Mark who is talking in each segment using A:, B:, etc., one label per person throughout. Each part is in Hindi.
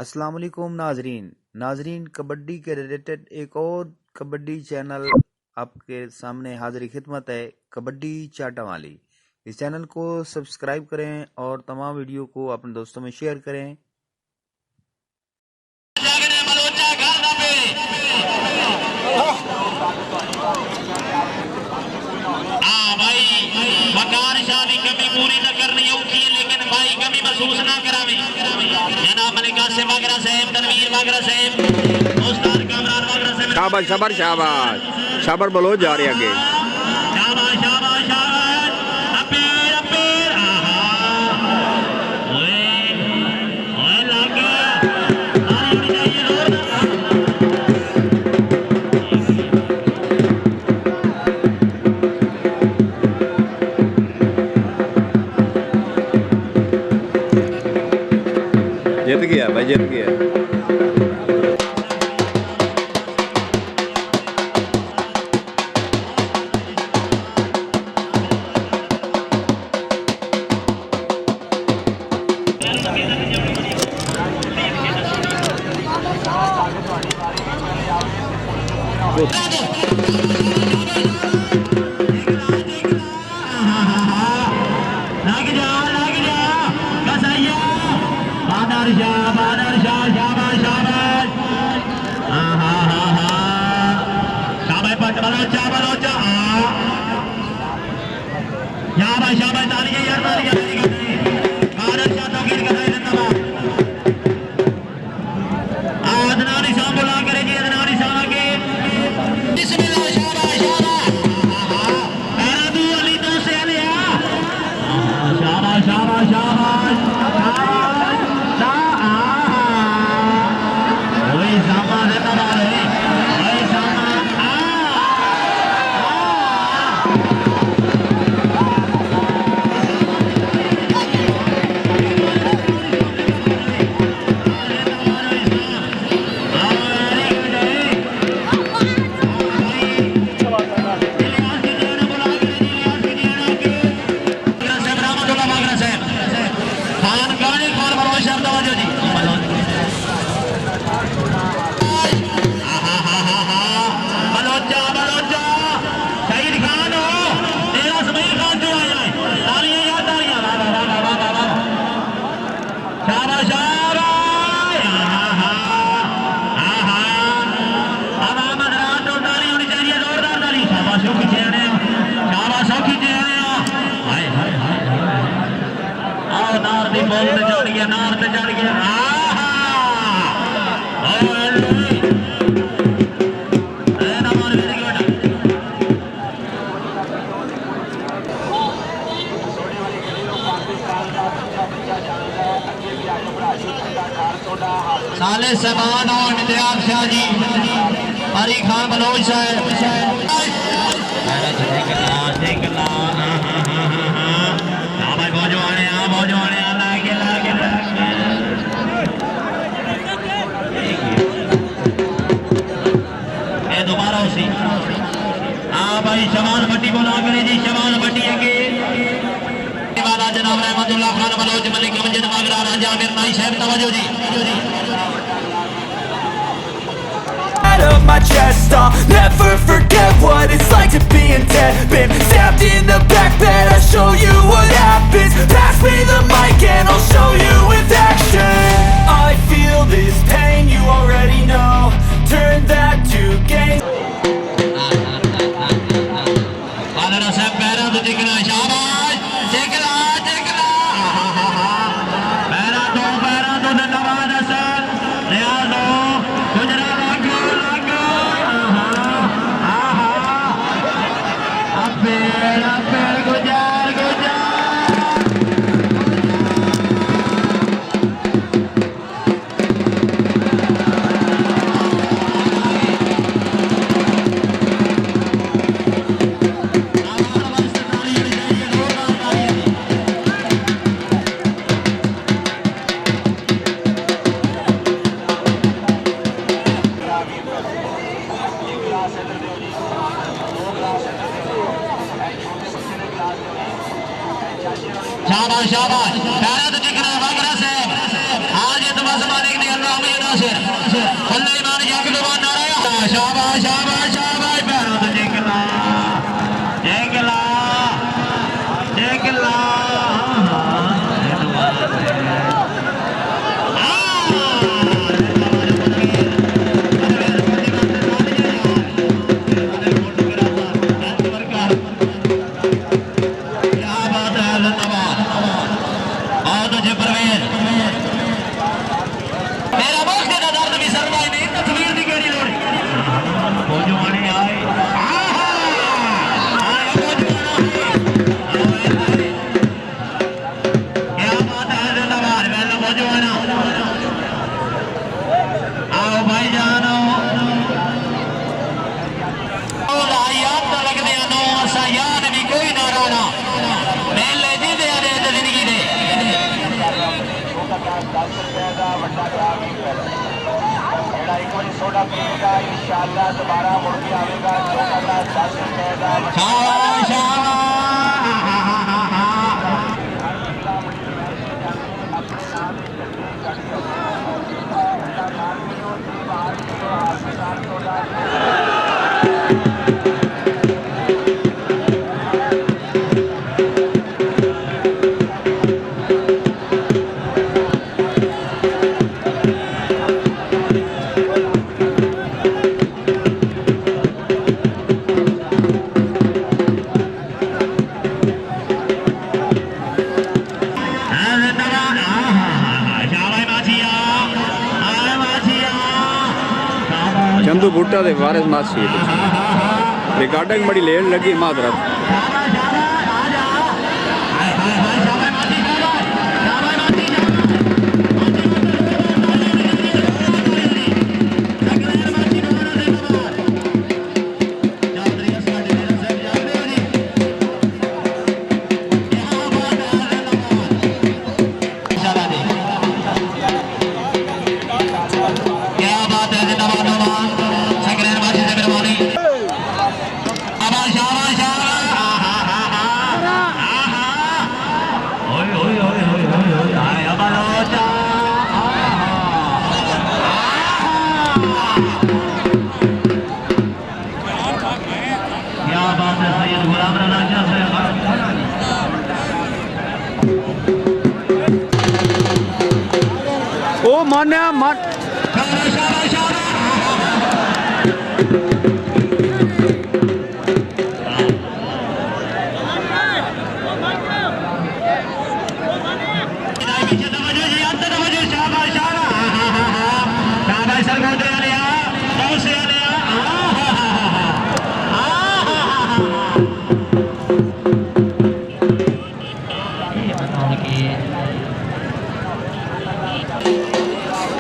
A: अस्सलाम वालेकुम नाजरीन, कबड्डी के रिलेटेड एक और कबड्डी चैनल आपके सामने हाजिर खिदमत है, कबड्डी चाटा वाली। इस चैनल को सब्सक्राइब करें और तमाम वीडियो को अपने दोस्तों में शेयर करें।
B: शादी कभी पूरी न करनी औखी है, लेकिन भाई कभी महसूस ना करावे। जनाब मलिका से मगरा साहब, तनवीर मगरा साहब, उस्ताद कामरान मगरा साहब।
C: शाबाश शाबाश शाबाश शाबाश बोलो, जा रहे आगे।
B: शाबाश शाबाश शाबाश, अपेर अपेर, ओए ओए लागे ताली होनी चाहिए जोरदार।
C: जीत गया भाई, जीत गया।
B: साले समान और नित्याग शाह जी, हरी खान बलोच साहब। दोबारा उसी भाई शमाल भट्टी बोला करें जी, शमाल भट्टी आगे वाला जनाब रहमतुल्लाह खान बलोच, मलिक मंजिल मागरा, राजा मेर नाई साहब, तवज्जो जी।
D: My chest, I'll never forget what it's like to be in debt. Been stabbed in the back bed, I'll show you what happens. Pass me the mic and I'll show you with action. I feel this pain, you already know. Turn that to gain.
B: Adana sahab पैरों तो दिखना, शाबाश, दिखला दिखला, पैरों तो धन्यवाद सर, रियाज हो, गुजरा लागो लागो, अपेर अपेर शाबाश शाबाश पैरा तो दिख रहा है वाकरा से आज ये तो बस मालिक ने अल्लाह में नासिर अल्लाह ईमान या के दुआ नारा शाबाश शाबाश शाबाश पैरा तो दिख ला
E: इंशाअल्लाह दोबारा मुड़ के आएगा।
C: चंदू भुट्टा दे वारिस मासी रिकॉर्डिंग बड़ी लेट लगी मादरत ओ मान्या मान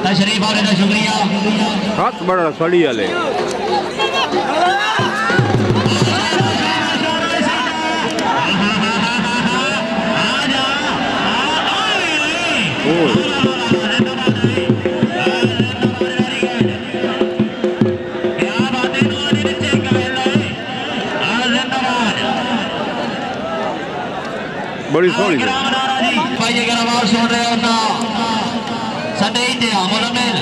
B: तशरीफ आने का शुक्रिया
C: हाथ बड़ा सड़ी वाले बड़ी सोहनी
B: भाई अगर आवाज सुन रहे हो ना सटे मुलमिल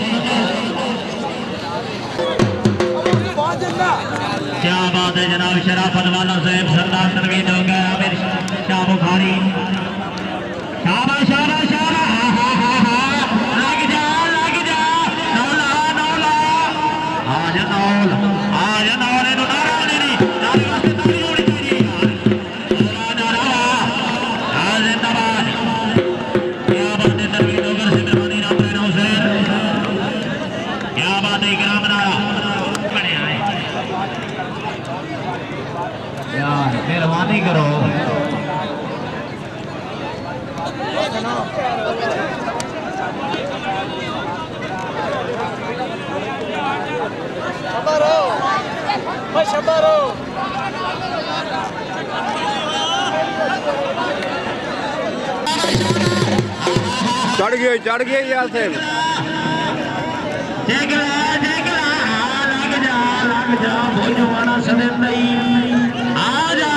B: क्या बात है जनाब शराफत वाला साहब सरदार तरवीद हो गया आमिर शाह बुखारी शाबाश शाबाश शाबाश लग जा नौला नौला आज नौल नु नारा नहीं नारे वास्ते ताली होनी चाहिए यार नारा आज जिंदाबाद क्या बात है तरवीद हो गया से मेहरबानी रात रहना हुसैन क्या बात है इकराम नारा बड़े आए यार मेहरबानी करो
C: चढ़ गए यहाँ से
B: लग जा भोजवाना सदन नहीं आ जा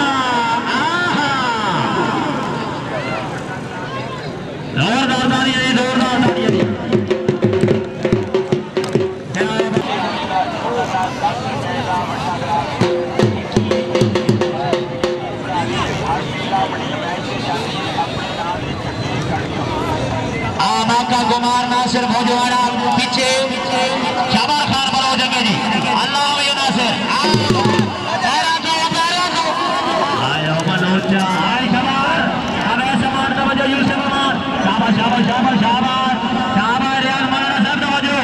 B: कुमार नासिर भोजवाड़ा पीछे शाबाश खान बलो जंगे जी अल्लाह ये नासिर आयो मनोजा आय शाबाश अब ऐसा मार तवज्जो यूसुफ अमान शाबाश शाबाश शाबाश शाबाश शाबाश रियाज मौलाना साहब तवज्जो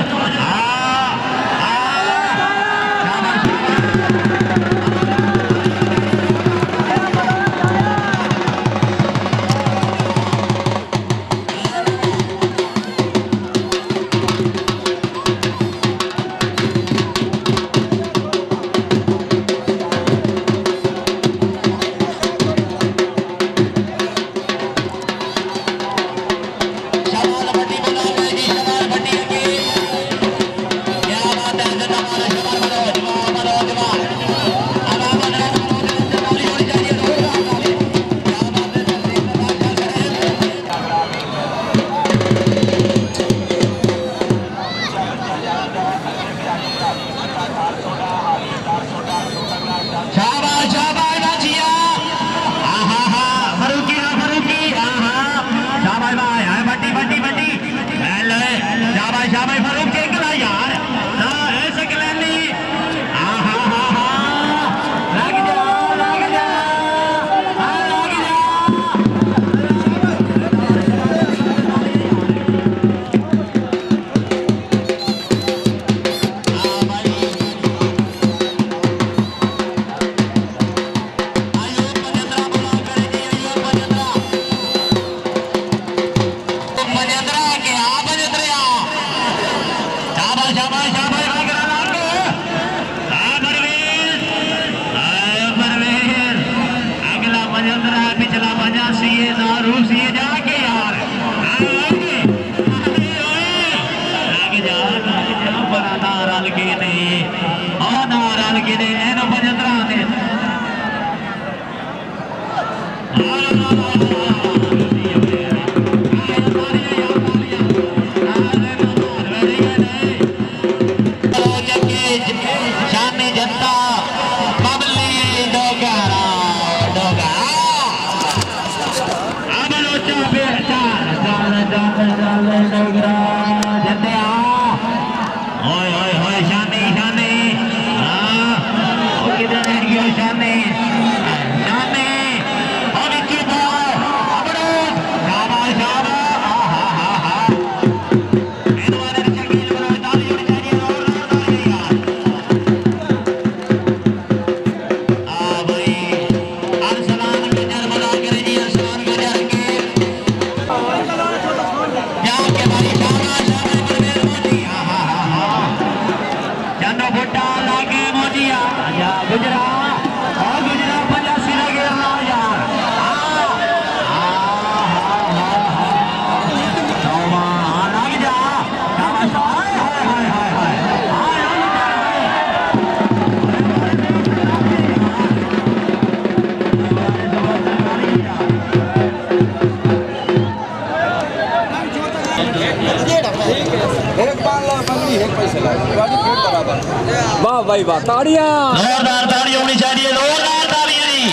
C: वाह भाई वाह ताड़ियां
B: जोरदार ताड़ी होनी चाहिए जोरदार तालियां जी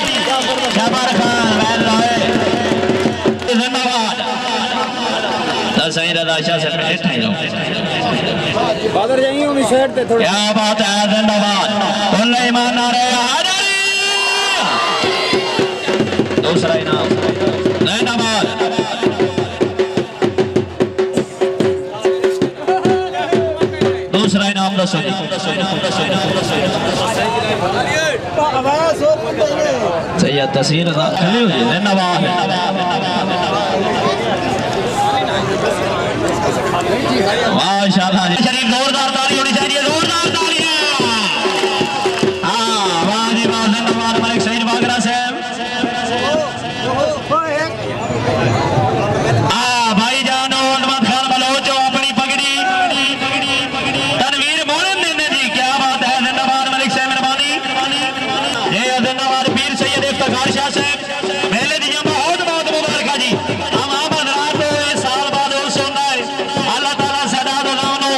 B: शाबाश खान वैन लाए जिंदाबाद सही रदा शाह से बैठे हैं लोग
C: बादर जाइए उन्हीं साइड पे थोड़ा
B: क्या बात है जिंदाबाद बोलने ईमान आ रहे दूसरा इनाम जिंदाबाद दूसरा इनाम दसो सही है तस्वीर खली हुई धन्यवाद माशाल्लाह शरीफ जोरदार ताली होनी चाहिए जोरदार तालियां हाँ वाह जी वाह धन्यवाद मलिक सईद बागरा साहब भाई जानो अहमद खान बलोच अपनी पगड़ी तनवीर मोहन ने जी क्या बात है धन्यवाद मलिक साहब मेहरबानी ये धन्यवाद पीर सैयद इफ्तिखार शाह साहब मेले दी बहुत बहुत मुबारक जी हम आप हजरात को इस साल बाद उर्स होता है अल्लाह ताला सदाद उलानो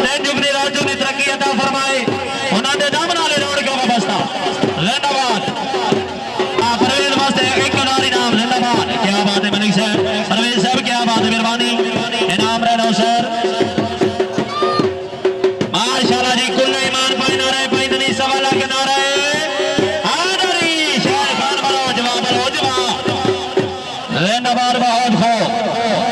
B: ते जुगनी रात जुगनी तरक्की अता फरमाए उन्होंने दम नाले रोड के वास्ता धन्यवाद परवेज वास्ते एक नारी नाम धन्यवाद नंबर बहुत हो